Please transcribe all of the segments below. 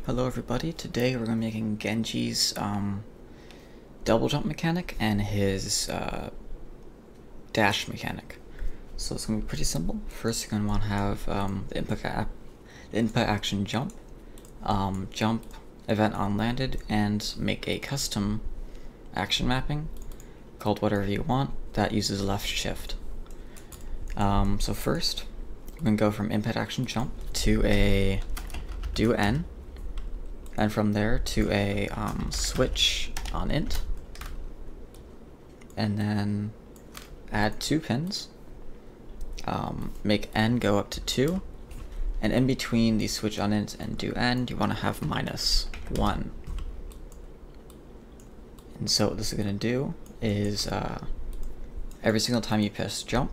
Hello everybody, today we're going to be making Genji's double jump mechanic and his dash mechanic. So it's going to be pretty simple. First you're going to want to have the input action jump, jump event on landed, and make a custom action mapping called whatever you want that uses left shift. So first we're going to go from input action jump to a do N, and from there to a switch on int, and then add 2 pins, make n go up to 2, and in between the switch on int and do n you want to have -1. And so what this is going to do is every single time you press jump,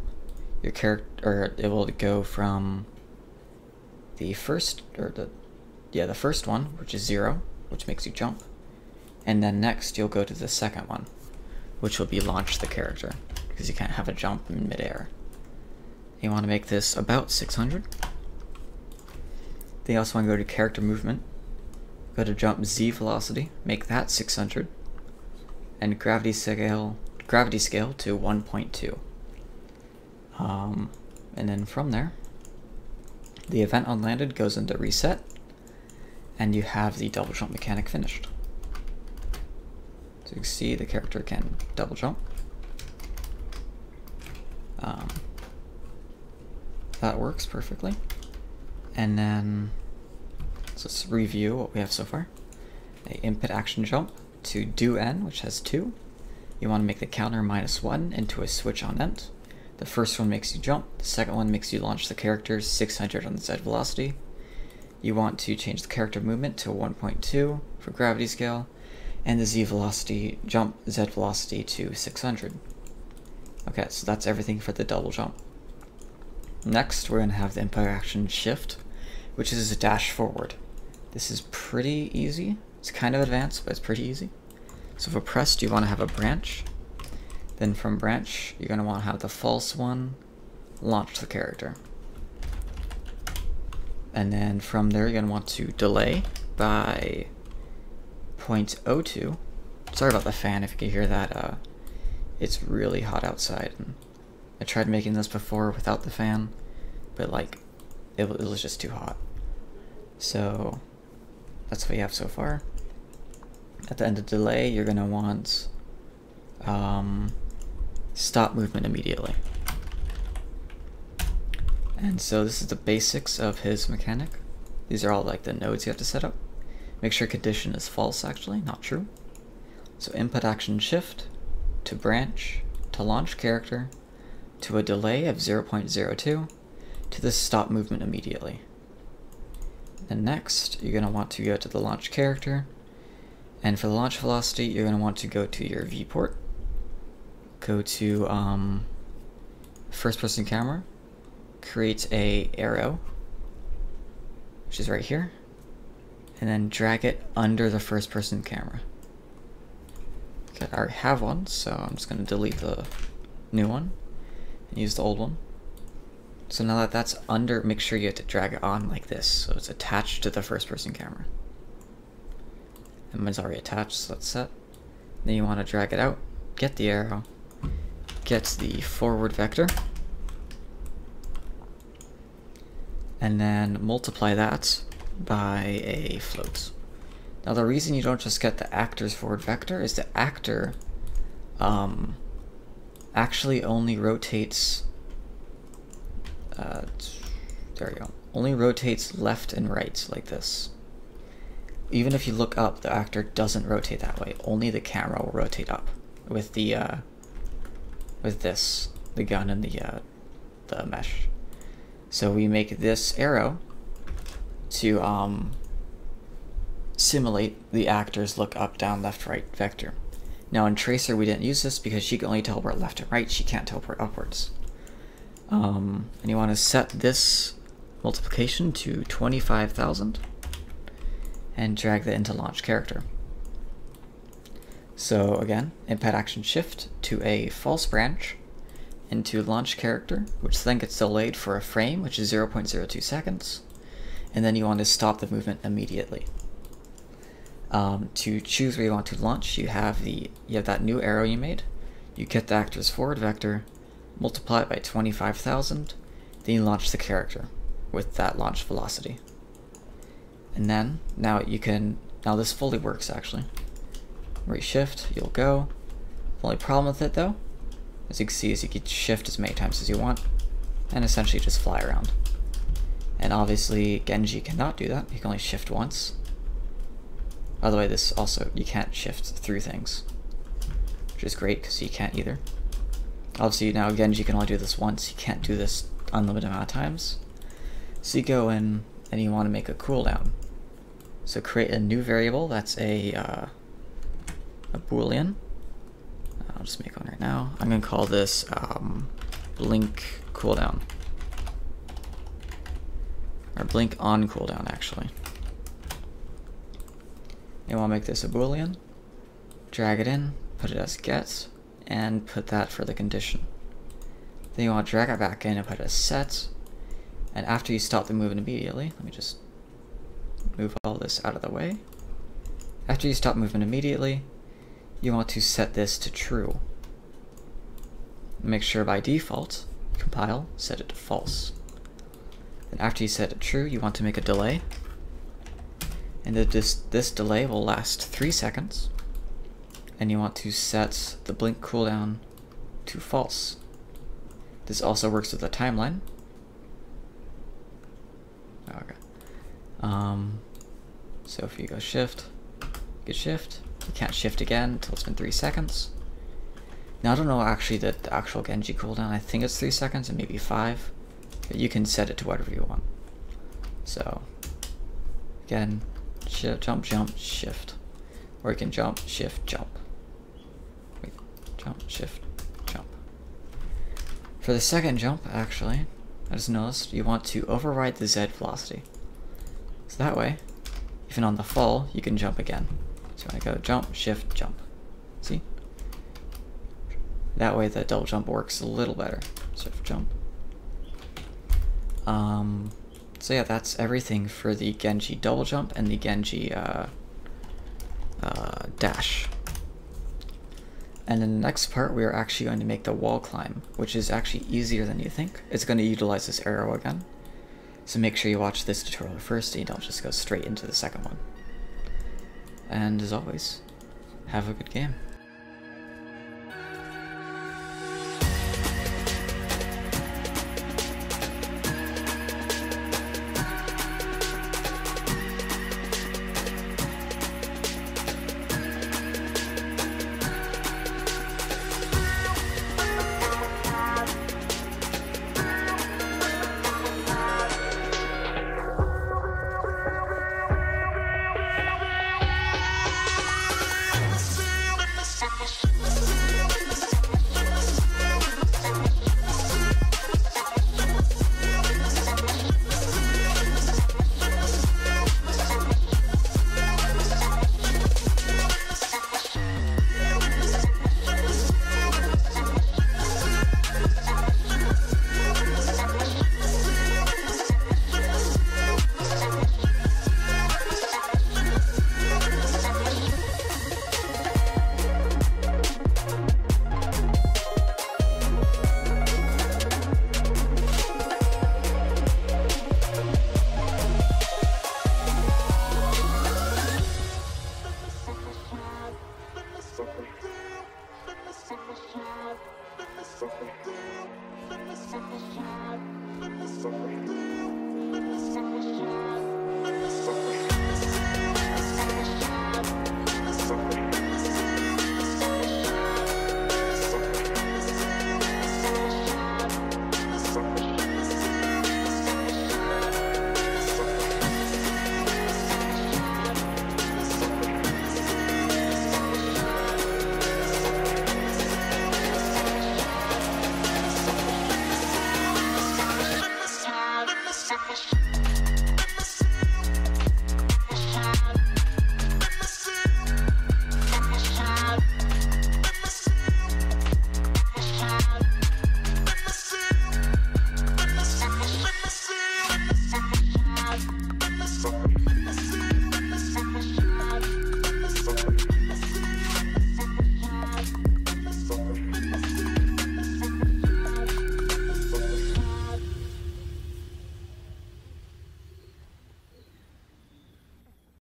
your character, it will go from the first one, which is 0, which makes you jump, and then next you'll go to the second one, which will be launch the character, because you can't have a jump in midair. You want to make this about 600. Then you also want to go to character movement, go to jump Z velocity, make that 600, and gravity scale to 1.2. And then from there, the event on landed goes into reset, and you have the double jump mechanic finished. So you can see the character can double jump. That works perfectly. And then so let's review what we have so far. A input action jump to do N, which has 2. You want to make the counter -1 into a switch on int. The first one makes you jump, the second one makes you launch the character 600 on the Z velocity. You want to change the character movement to 1.2 for gravity scale, and the Z velocity, jump Z velocity to 600. Okay, so that's everything for the double jump. Next, we're going to have the input action shift, which is a dash forward. This is pretty easy. It's kind of advanced, but it's pretty easy. So for pressed, you want to have a branch. Then from branch, you're going to want to have the false one launch the character. And then from there, you're going to want to delay by 0.02. Sorry about the fan if you can hear that. It's really hot outside. And I tried making this before without the fan, but like, it was just too hot. So that's what you have so far. At the end of delay, you're going to want stop movement immediately. And so this is the basics of his mechanic. These are all like the nodes you have to set up. Make sure condition is false, actually, not true. So input action shift to branch to launch character to a delay of 0.02 to the stop movement immediately. Then next, you're going to want to go to the launch character, and for the launch velocity, you're going to want to go to your viewport, go to first person camera, create a arrow, which is right here, and then drag it under the first person camera. Okay, I already have one, so I'm just going to delete the new one and use the old one. So now that that's under, make sure you have to drag it on like this, so it's attached to the first person camera. And mine's already attached, so that's set. Then you want to drag it out, get the arrow, get the forward vector, and then multiply that by a float. Now the reason you don't just get the actor's forward vector is the actor actually only rotates, there we go, only rotates left and right like this. Even if you look up, the actor doesn't rotate that way. Only the camera will rotate up with the the gun and the mesh. So we make this arrow to simulate the actor's look up, down, left, right vector. Now in Tracer we didn't use this because she can only teleport left and right, she can't teleport upwards. And you want to set this multiplication to 25,000 and drag that into launch character. So again, input action shift to a false branch into launch character, which then gets delayed for a frame, which is 0.02 seconds, and then you want to stop the movement immediately. To choose where you want to launch, you have that new arrow you made. You get the actor's forward vector, multiply it by 25,000, then you launch the character with that launch velocity. And then now this fully works actually. Where you shift, you'll go. The only problem with it though, as you can see, is you can shift as many times as you want and essentially just fly around. And obviously Genji cannot do that, he can only shift once. By the way, this also, you can't shift through things, which is great because you can't either. Obviously now Genji can only do this once, you can't do this unlimited amount of times. So you go in and you want to make a cooldown. So create a new variable that's a boolean. I'll just make one right now. I'm going to call this blink cooldown. Or blink on cooldown actually. You want to make this a boolean, drag it in, put it as get, and put that for the condition. Then you want to drag it back in and put it as set, and after you stop the movement immediately, let me just move all this out of the way. After you stop movement immediately, you want to set this to true. Make sure by default, compile, set it to false. Then after you set it true, you want to make a delay. And this delay will last 3 seconds. And you want to set the blink cooldown to false. This also works with the timeline. Okay. So if you go shift, you can shift. You can't shift again until it's been 3 seconds. Now I don't know actually the actual Genji cooldown. I think it's 3 seconds and maybe 5. But you can set it to whatever you want. So again, shift, jump, shift. Or you can jump, shift, jump. Wait, jump, shift, jump. For the second jump, actually, I just noticed you want to override the Z velocity. So that way, even on the fall, you can jump again. So I go jump, shift, jump. See? That way the double jump works a little better. Shift, jump. So yeah, that's everything for the Genji double jump and the Genji dash. And in the next part, we are actually going to make the wall climb, which is actually easier than you think. It's going to utilize this arrow again. So make sure you watch this tutorial first and you don't just go straight into the second one. And as always, have a good game.